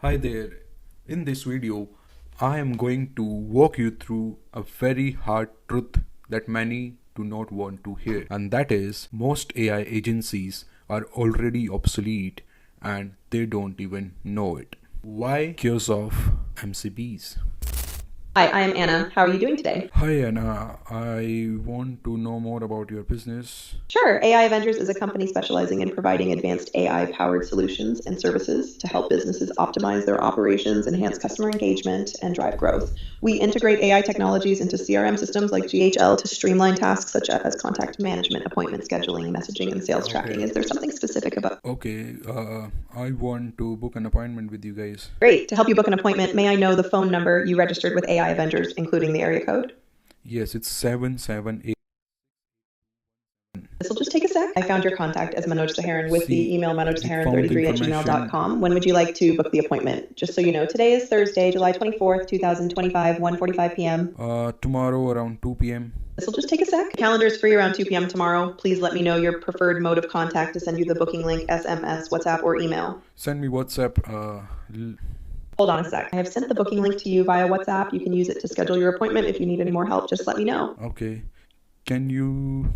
Hi there. In this video, I am going to walk you through a very hard truth that many do not want to hear, and that is most AI agencies are already obsolete and they don't even know it. Why? Because of MCPs. Hi, I am Anna. How are you doing today? Hi Anna, I want to know more about your business. Sure. AI Avengers is a company specializing in providing advanced AI-powered solutions and services to help businesses optimize their operations, enhance customer engagement, and drive growth. We integrate AI technologies into CRM systems like GHL to streamline tasks such as contact management, appointment scheduling, messaging, and sales tracking. Is there something specific about? Okay, I want to book an appointment with you guys. Great. To help you book an appointment, may I know the phone number you registered with AI Avengers, including the area code? Yes, it's 778. This will just take a sec. I found your contact as Manoj Saharan with the email manojsaharan33@gmail.com. When would you like to book the appointment? Just so you know, today is Thursday, July 24th, 2025, 1:45 p.m. Tomorrow around 2 p.m. This will just take a sec. Calendar is free around 2 p.m. tomorrow. Please let me know your preferred mode of contact to send you the booking link, SMS, WhatsApp, or email. Send me WhatsApp. Hold on a sec. I have sent the booking link to you via WhatsApp. You can use it to schedule your appointment. If you need any more help, just let me know. Okay. Can you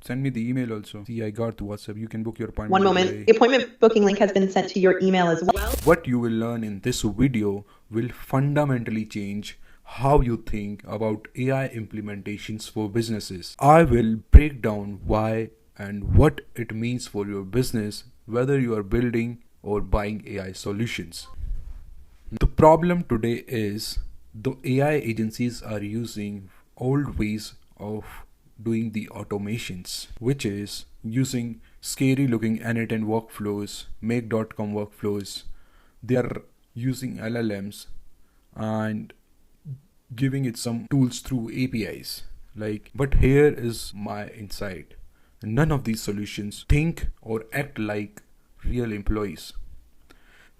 send me the email also? See, I got the WhatsApp. You can book your appointment. One moment. The appointment booking link has been sent to your email as well. What you will learn in this video will fundamentally change how you think about AI implementations for businesses. I will break down why and what it means for your business, whether you are building or buying AI solutions. The problem today is the AI agencies are using old ways of doing the automations, which is using scary looking end-to-end workflows, make.com workflows. They are using LLMs and giving it some tools through APIs. But here is my insight. None of these solutions think or act like real employees.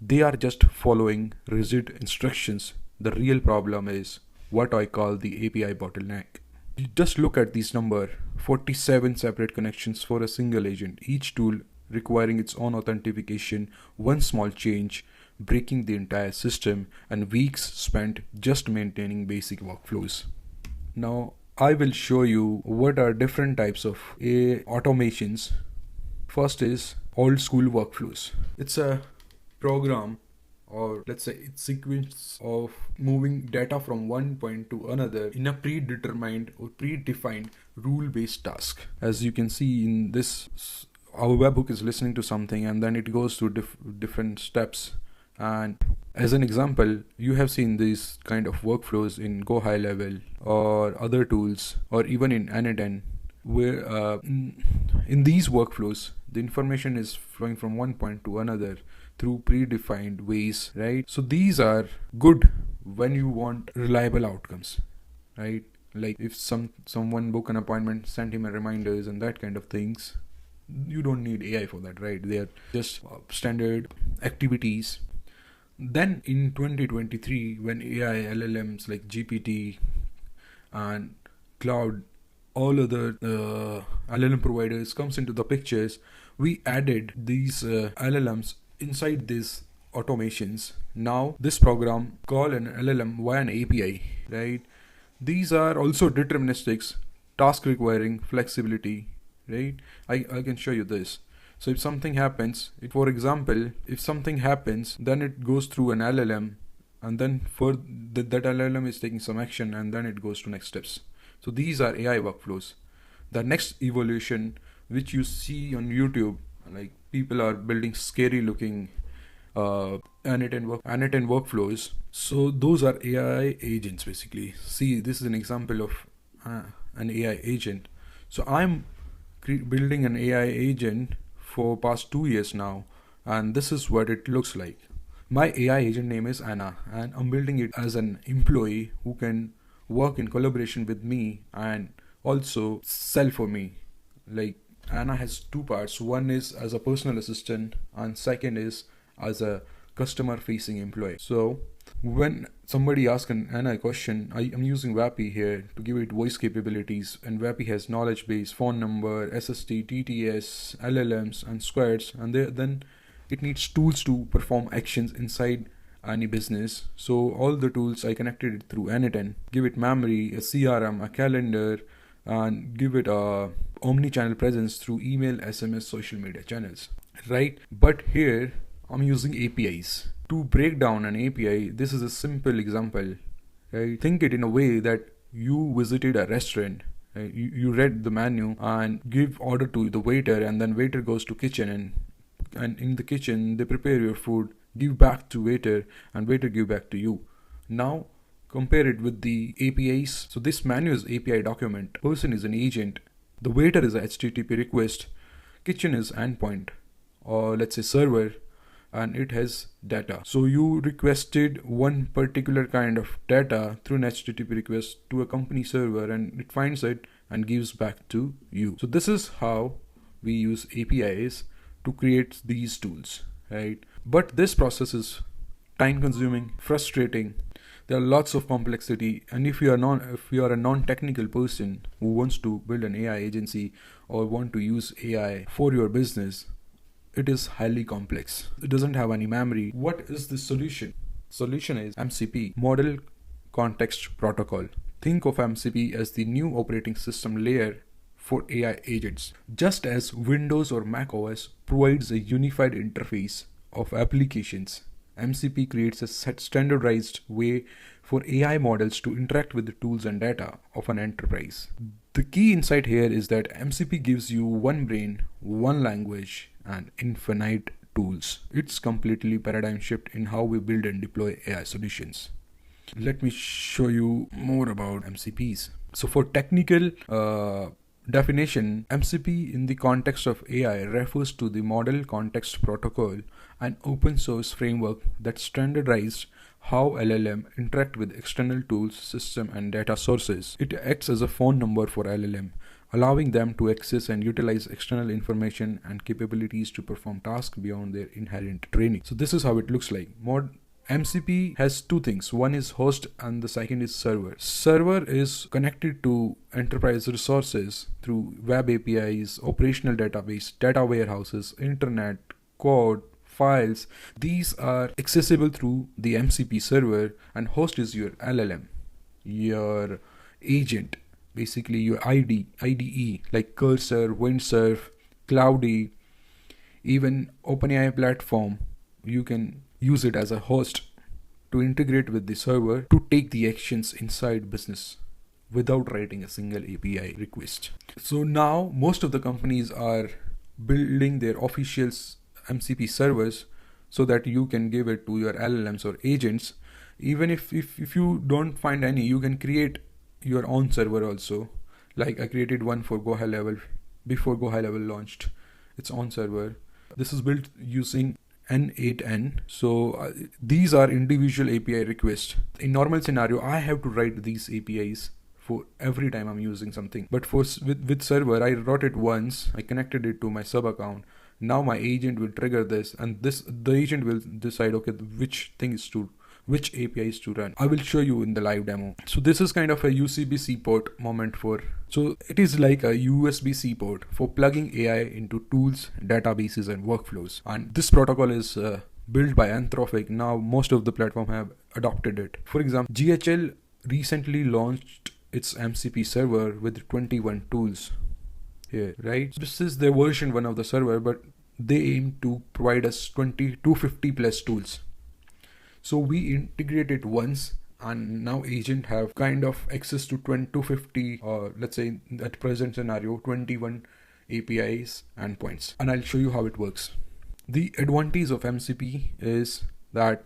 They are just following rigid instructions. The real problem is what I call the API bottleneck. You just look at this number, 47 separate connections for a single agent, each tool requiring its own authentication, one small change, breaking the entire system, and weeks spent just maintaining basic workflows. Now, I will show you what are different types of AI automations. First is old school workflows. It's a program, or let's say it's sequence of moving data from one point to another in a predetermined or predefined rule-based task. As you can see in this, our webhook is listening to something and then it goes through different steps. And as an example, you have seen these kind of workflows in Go High Level or other tools, or even in N8N, where in these workflows the information is flowing from one point to another through predefined ways, right? So these are good when you want reliable outcomes, right? Like if someone book an appointment, send him a reminders and that kind of things. You don't need AI for that, right? They are just standard activities. Then in 2023, when AI LLMs like GPT and Claude, all other LLM providers comes into the pictures, we added these LLMs inside these automations. Now this program call an LLM via an API, right? These are also deterministics, task requiring flexibility, right? I can show you this. So if something happens, for example, if something happens, then it goes through an LLM, and then for that LLM is taking some action, and then it goes to next steps. So these are AI workflows. The next evolution, which you see on YouTube, like people are building scary looking N8N workflows. So those are AI agents basically. See, this is an example of an AI agent. So I'm building an AI agent for past 2 years now, and this is what it looks like. My AI agent name is Anna, and I'm building it as an employee who can work in collaboration with me and also sell for me. Like Anna has two parts. One is as a personal assistant, and second is as a customer facing employee. So when somebody asks an Anna a question, I am using Vapi here to give it voice capabilities, and Vapi has knowledge base, phone number, SST, TTS, LLMs, and squares, and then it needs tools to perform actions inside any business. So all the tools I connected it through N10, give it memory, a CRM, a calendar, and give it a omni-channel presence through email, SMS, social media channels, right? But here I'm using APIs. To break down an API, this is a simple example, right? Think it in a way that you visited a restaurant. You read the menu and give order to the waiter, and then waiter goes to kitchen, and in the kitchen they prepare your food, give back to waiter, and waiter give back to you. Now compare it with the APIs. So this menu is API document, person is an agent, the waiter is a HTTP request, kitchen is endpoint, or let's say server, and it has data. So you requested one particular kind of data through an HTTP request to a company server, and it finds it and gives back to you. So this is how we use APIs to create these tools, right? But this process is time consuming, frustrating. There are lots of complexity, and if you are a non-technical person who wants to build an AI agency or want to use AI for your business, it is highly complex. It doesn't have any memory. What is the solution? Solution is MCP, Model Context Protocol. Think of MCP as the new operating system layer for AI agents. Just as Windows or Mac OS provides a unified interface of applications, MCP creates a standardized way for AI models to interact with the tools and data of an enterprise. The key insight here is that MCP gives you one brain, one language, and infinite tools. It's completely paradigm shift in how we build and deploy AI solutions. Let me show you more about MCPs. So for technical definition, MCP in the context of AI refers to the Model Context Protocol, an open source framework that standardized how LLM interact with external tools, system, and data sources. It acts as a phone number for LLM, allowing them to access and utilize external information and capabilities to perform tasks beyond their inherent training. So this is how it looks like. MCP has two things. One is host and the second is server. Server is connected to enterprise resources through web APIs, operational database, data warehouses, internet, code, files. These are accessible through the MCP server, and host is your LLM, your agent, basically your IDE like Cursor, Windsurf, Claude, even OpenAI platform. You can use it as a host to integrate with the server to take the actions inside business without writing a single API request. So now most of the companies are building their official MCP servers so that you can give it to your LLMs or agents. Even if you don't find any, you can create your own server also. Like I created one for Go High Level before Go High Level launched its own server. This is built using N8N. So these are individual API requests. In normal scenario, I have to write these APIs for every time I'm using something. But with server, I wrote it once. I connected it to my sub account. Now my agent will trigger this, and the agent will decide, okay, which API is to run. I will show you in the live demo. So this is kind of a USB-C port moment so it is like a USB-C port for plugging AI into tools, databases, and workflows. And this protocol is built by Anthropic. Now most of the platform have adopted it. For example, GHL recently launched its MCP server with 21 tools here, right? This is their version 1 of the server, but they aim to provide us 250 plus tools. So we integrate it once, and now agent have kind of access to 250, or let's say at present scenario 21 APIs and points. And I'll show you how it works. The advantage of MCP is that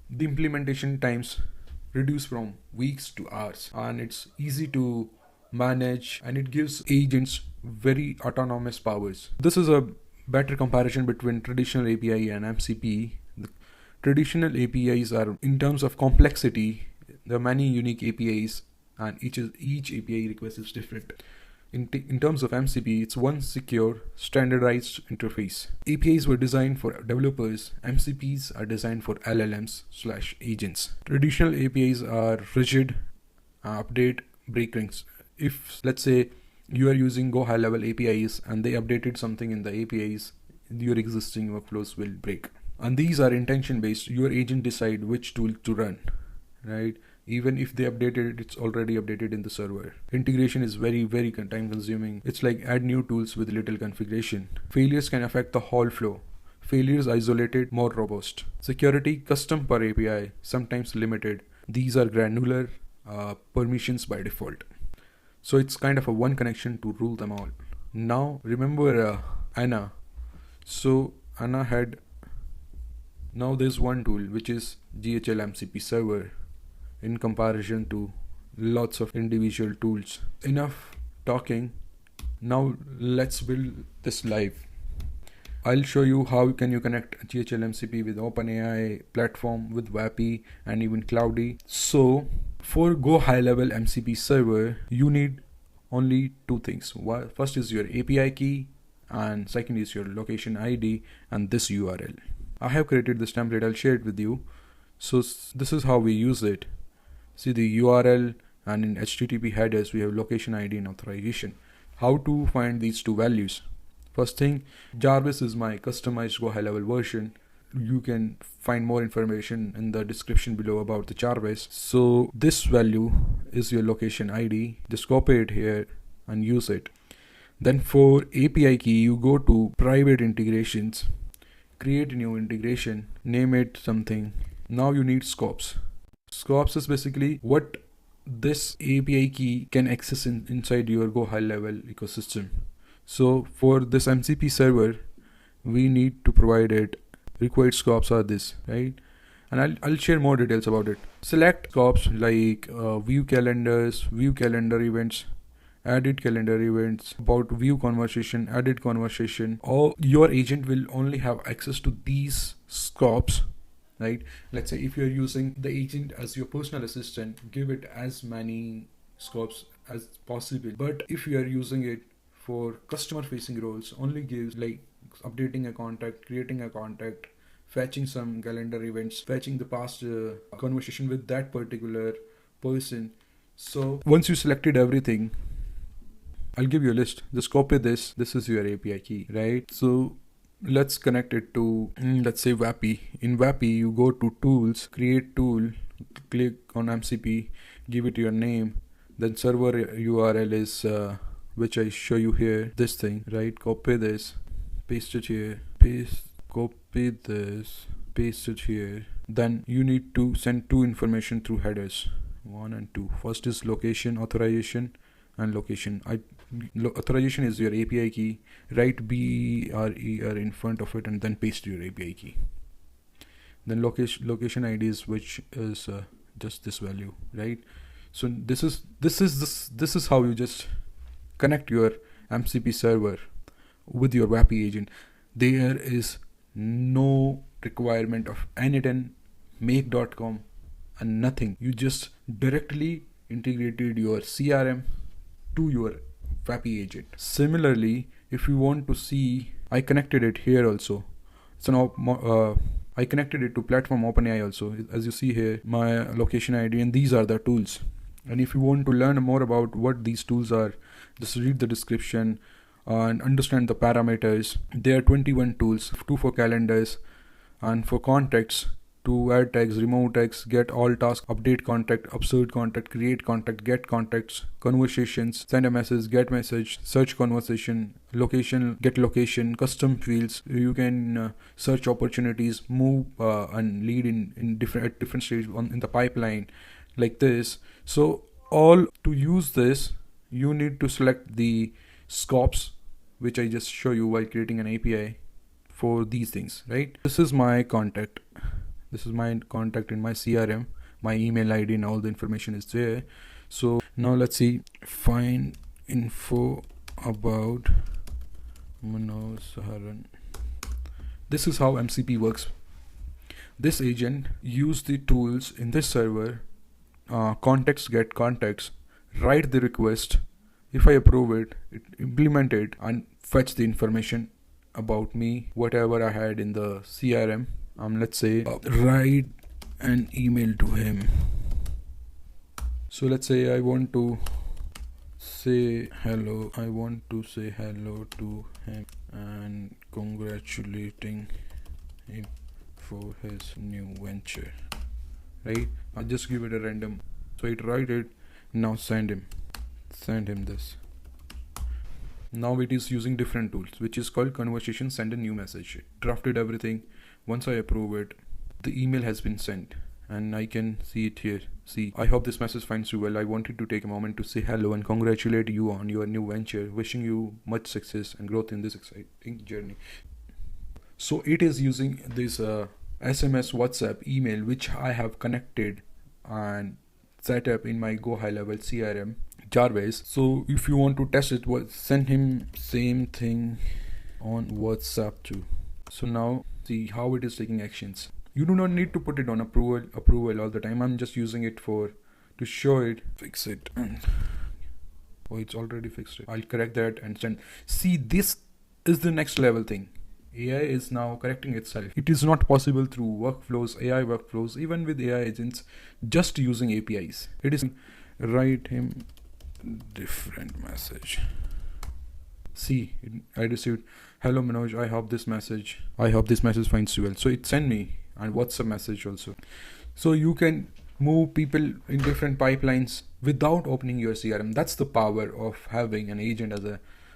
the implementation times reduce from weeks to hours, and it's easy to manage, and it gives agents very autonomous powers. This is a better comparison between traditional API and MCP. The traditional APIs are, in terms of complexity, there are many unique APIs, and each API request is different. In terms of MCP, it's one secure, standardized interface. APIs were designed for developers. MCPs are designed for LLMs/agents. Traditional APIs are rigid, update, break rings. If, let's say, you are using Go High Level APIs and they updated something in the APIs, your existing workflows will break. And these are intention based. Your agent decide which tool to run, right? Even if they updated it, it's already updated in the server. Integration is very time consuming. It's like add new tools with little configuration. Failures can affect the whole flow. Failures isolated, more robust. Security, custom per API, sometimes limited. These are granular permissions by default. So it's kind of a one connection to rule them all. Now remember Anna. So Anna had, now there's one tool which is GHL MCP server in comparison to lots of individual tools. Enough talking. Now let's build this live. I'll show you how can you connect GHL MCP with OpenAI platform, with Vapi and even Claude. So for go high level MCP server, you need only two things. First is your API key, and second is your location ID and this URL. I have created this template, I'll share it with you. So this is how we use it. See the URL, and in HTTP headers we have location ID and authorization. How to find these two values? First thing, Jarvis is my customized go high level version. You can find more information in the description below about the Jarvis. So this value is your location ID. Just copy it here and use it. Then for API key, you go to private integrations, create a new integration, name it something. Now you need scopes. Scopes is basically what this API key can access inside your go high level ecosystem. So for this MCP server, we need to provide it. Required scopes are this, right? And I'll share more details about it. Select scopes like view calendars, view calendar events, added calendar events, about view conversation, added conversation. Or your agent will only have access to these scopes, right? Let's say if you're using the agent as your personal assistant, give it as many scopes as possible. But if you are using it for customer facing roles, only gives like updating a contact, creating a contact, fetching some calendar events, fetching the past conversation with that particular person. So once you selected everything, I'll give you a list. Just copy this. This is your API key, right? So let's connect it to, let's say Vapi. In Vapi, you go to tools, create tool, click on MCP, give it your name. Then server URL is which I show you here, this thing, right? Copy this, paste it here, copy this, paste it here. Then you need to send two information through headers, 1 and 2. First is location, authorization, and location. Authorization is your API key. Write BRER in front of it and then paste your API key. Then location ID is which is just this value, right? So this is how you just connect your MCP server with your Vapi agent. There is no requirement of anything, make.com and nothing. You just directly integrated your CRM to your Vapi agent. Similarly, if you want to see, I connected it here also. So I connected it to platform OpenAI also. As you see here, my location ID, and these are the tools. And if you want to learn more about what these tools are, just read the description and understand the parameters. There are 21 tools, 2 for calendars, and for contacts, to add tags, remove tags, get all tasks, update contact, upsert contact, create contact, get contacts, conversations, send a message, get message, search conversation, location, get location, custom fields. You can search opportunities, move and lead in different stages in the pipeline, like this. So all to use this, you need to select the scopes, which I just show you while creating an API for these things, right? This is my contact. This is my contact in my CRM. My email ID and all the information is there. So now let's see, find info about Manoj, Saharan. This is how MCP works. This agent use the tools in this server, contacts, get contacts, write the request. If I approve it, implement it and fetch the information about me, whatever I had in the CRM. Let's say write an email to him. So let's say I want to say hello. I want to say hello to him and congratulating him for his new venture, right? I'll just give it a random, so it write it. Now send him this. Now it is using different tools, which is called conversation send a new message. Drafted everything. Once I approve it, the email has been sent and I can see it here. See, I hope this message finds you well. I wanted to take a moment to say hello and congratulate you on your new venture. Wishing you much success and growth in this exciting journey. So it is using this SMS, WhatsApp, email, which I have connected and set up in my Go High Level CRM Jarvis. So if you want to test it, send him same thing on WhatsApp too. So now see how it is taking actions. You do not need to put it on approval all the time. I'm just using it to show it. Fix it. Oh, it's already fixed it. I'll correct that and send. See, this is the next level thing. AI is now correcting itself. It is not possible through workflows, AI workflows, even with AI agents, just using APIs. It is write him different message. See, I received, hello Manoj, I hope this message finds you well. So it sent me and WhatsApp message also. So you can move people in different pipelines without opening your CRM. That's the power of having an agent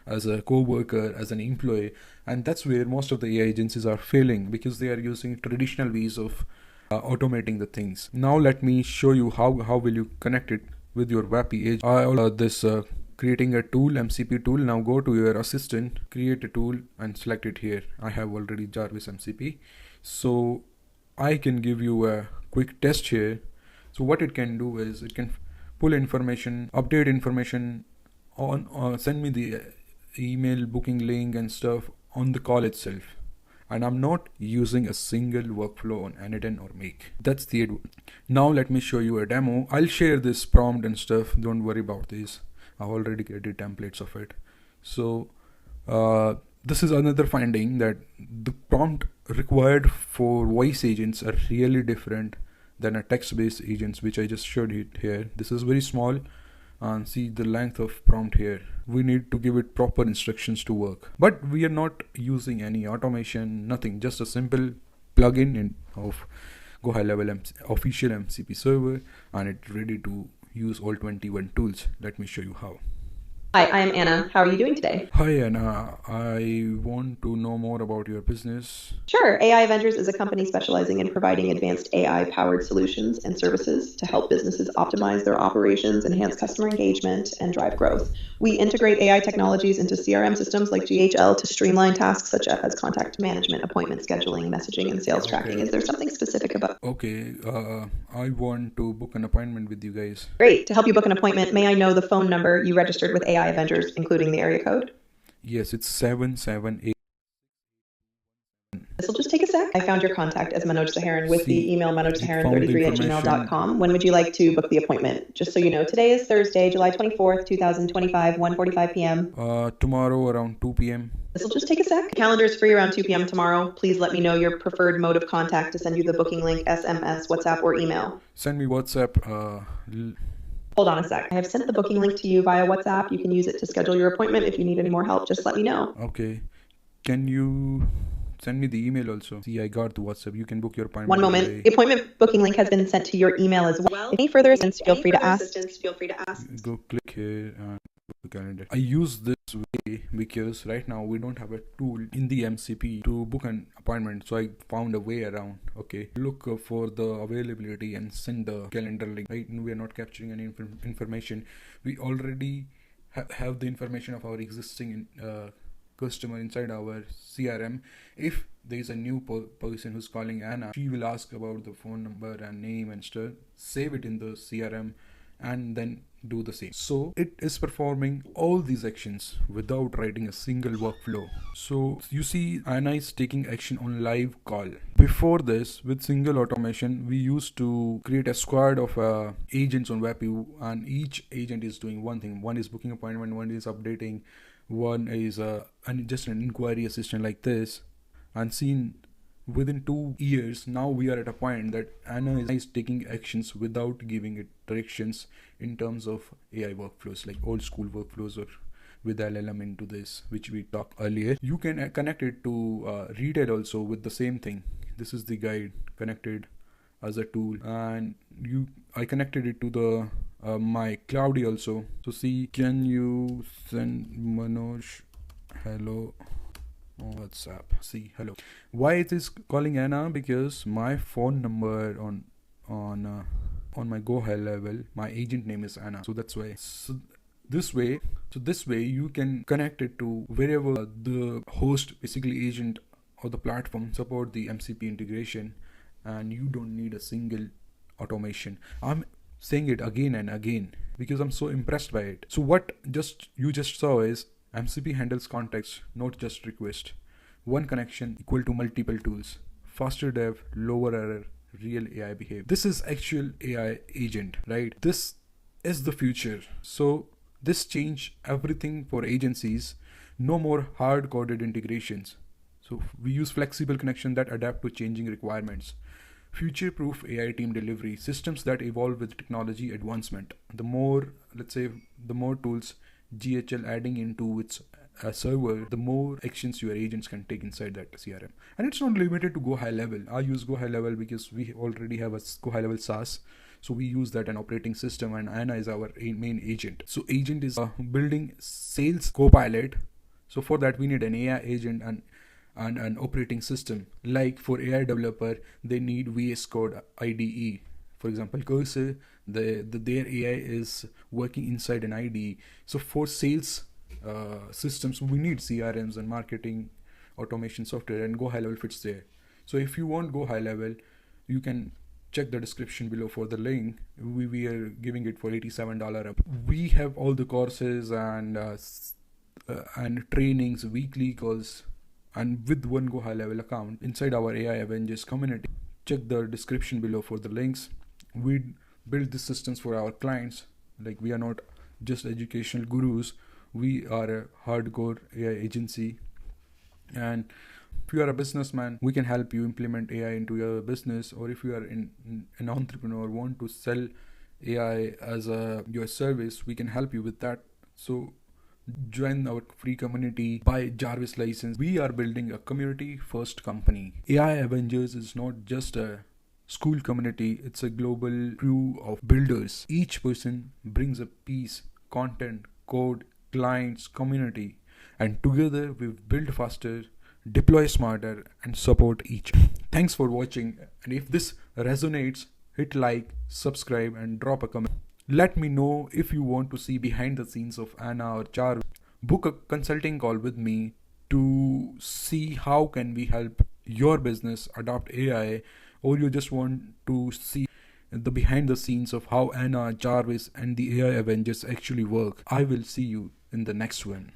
as a co-worker, as an employee. And that's where most of the AI agencies are failing, because they are using traditional ways of automating the things. Now let me show you how will you connect it with your Vapi agent. Creating a tool, MCP tool. Now go to your assistant, create a tool and select it here. I have already Jarvis MCP. So I can give you a quick test here. So what it can do is it can pull information, update information on, send me the email booking link and stuff on the call itself. And I'm not using a single workflow on Aniden or Make. That's the Now let me show you a demo. I'll share this prompt and stuff. Don't worry about this. I've already created templates of it. So this is another finding, that the prompt required for voice agents are really different than a text-based agents, which I just showed you here. This is very small, and see the length of prompt here. We need to give it proper instructions to work, but we are not using any automation, nothing, just a simple plugin of Go High Level official MCP server, and it's ready to use all 21 tools. Let me show you how. Hi, I'm Anna. How are you doing today? Hi Anna, I want to know more about your business. Sure. AI Avengers is a company specializing in providing advanced AI-powered solutions and services to help businesses optimize their operations, enhance customer engagement, and drive growth. We integrate AI technologies into CRM systems like GHL to streamline tasks such as contact management, appointment scheduling, messaging, and sales tracking. Is there something specific about? Okay, I want to book an appointment with you guys. Great. To help you book an appointment, may I know the phone number you registered with AI Avengers, including the area code? Yes, it's 778. This will just take a sec. I found your contact as Manoj Saharan with the email manojsaharan33@gmail.com. When would you like to book the appointment? Just so you know, today is Thursday, July 24th, 2025, 1:45 p.m. Tomorrow around 2 p.m. This will just take a sec. The calendar is free around 2 p.m. tomorrow. Please let me know your preferred mode of contact to send you the booking link, SMS, WhatsApp, or email. Send me WhatsApp. Hold on a sec. I have sent the booking link to you via WhatsApp. You can use it to schedule your appointment. If you need any more help, just let me know. Okay. Can you send me the email also? See, I got the WhatsApp. You can book your appointment. One moment. Today. The appointment booking link has been sent to your email as well. Any further assistance, feel free to ask. Go click here and book the calendar. I use this way because right now we don't have a tool in the MCP to book an appointment. So I found a way around. Okay. Look for the availability and send the calendar link. Right? We are not capturing any information. We already have the information of our existing customer inside our CRM. If there is a new person who's calling Anna, she will ask about the phone number and name and stuff, save it in the CRM, and then do the same. So it is performing all these actions without writing a single workflow. So you see Anna is taking action on live call. Before this, with single automation, we used to create a squad of agents on Vapi, and each agent is doing one thing. One is booking appointment, one is updating, one is just an inquiry assistant like this. And seen within 2 years, now we are at a point that Anna is taking actions without giving it directions in terms of AI workflows, like old school workflows or with LLM into this, which we talked earlier. You can connect it to retail also with the same thing. this is the guide connected as a tool, and I connected it to the my Claude also. So see, can you send Manoj hello on WhatsApp? See, hello. Why it is calling Anna? Because my phone number on my Go High level, my agent name is Anna. So that's why. This way you can connect it to wherever the host, basically agent or the platform, support the MCP integration, and you don't need a single automation. I'm saying it again and again because I'm so impressed by it. So what you just saw is MCP handles context, not just request. One connection equal to multiple tools. Faster dev, lower error, real AI behavior. This is actual AI agent, right? This is the future. So this change everything for agencies. No more hard-coded integrations. So we use flexible connection that adapt to changing requirements. Future-proof AI team delivery, systems that evolve with technology advancement. The more tools GHL adding into its server, the more actions your agents can take inside that CRM. And it's not limited to Go High Level. I use Go High Level because we already have a Go High Level SaaS. So we use that an operating system, and Anna is our main agent. So agent is building sales copilot. So for that we need an AI agent and an operating system. Like for AI developer, they need VS Code IDE. For example, Cursor, their AI is working inside an IDE. So for sales systems, we need CRMs and marketing automation software, and Go High Level fits there. So if you want Go High Level, you can check the description below for the link. We are giving it for $87. We have all the courses and trainings, weekly calls, and with one Go High Level account inside our AI Avengers community. Check the description below for the links. We build the systems for our clients. Like, we are not just educational gurus, we are a hardcore AI agency. And if you are a businessman, we can help you implement AI into your business. Or if you are an entrepreneur, want to sell AI as your service, we can help you with that. So join our free community, buy Jarvis license. We are building a community first company. AI Avengers is not just a school community, it's a global crew of builders. Each person brings a piece, content, code, clients, community, and together we build faster, deploy smarter, and support each. Thanks for watching, and if this resonates, hit like, subscribe, and drop a comment. Let me know if you want to see behind the scenes of Anna or Char. Book a consulting call with me to see how can we help your business adopt AI, or you just want to see the behind the scenes of how Anna, Jarvis, and the AI Avengers actually work. I will see you in the next one.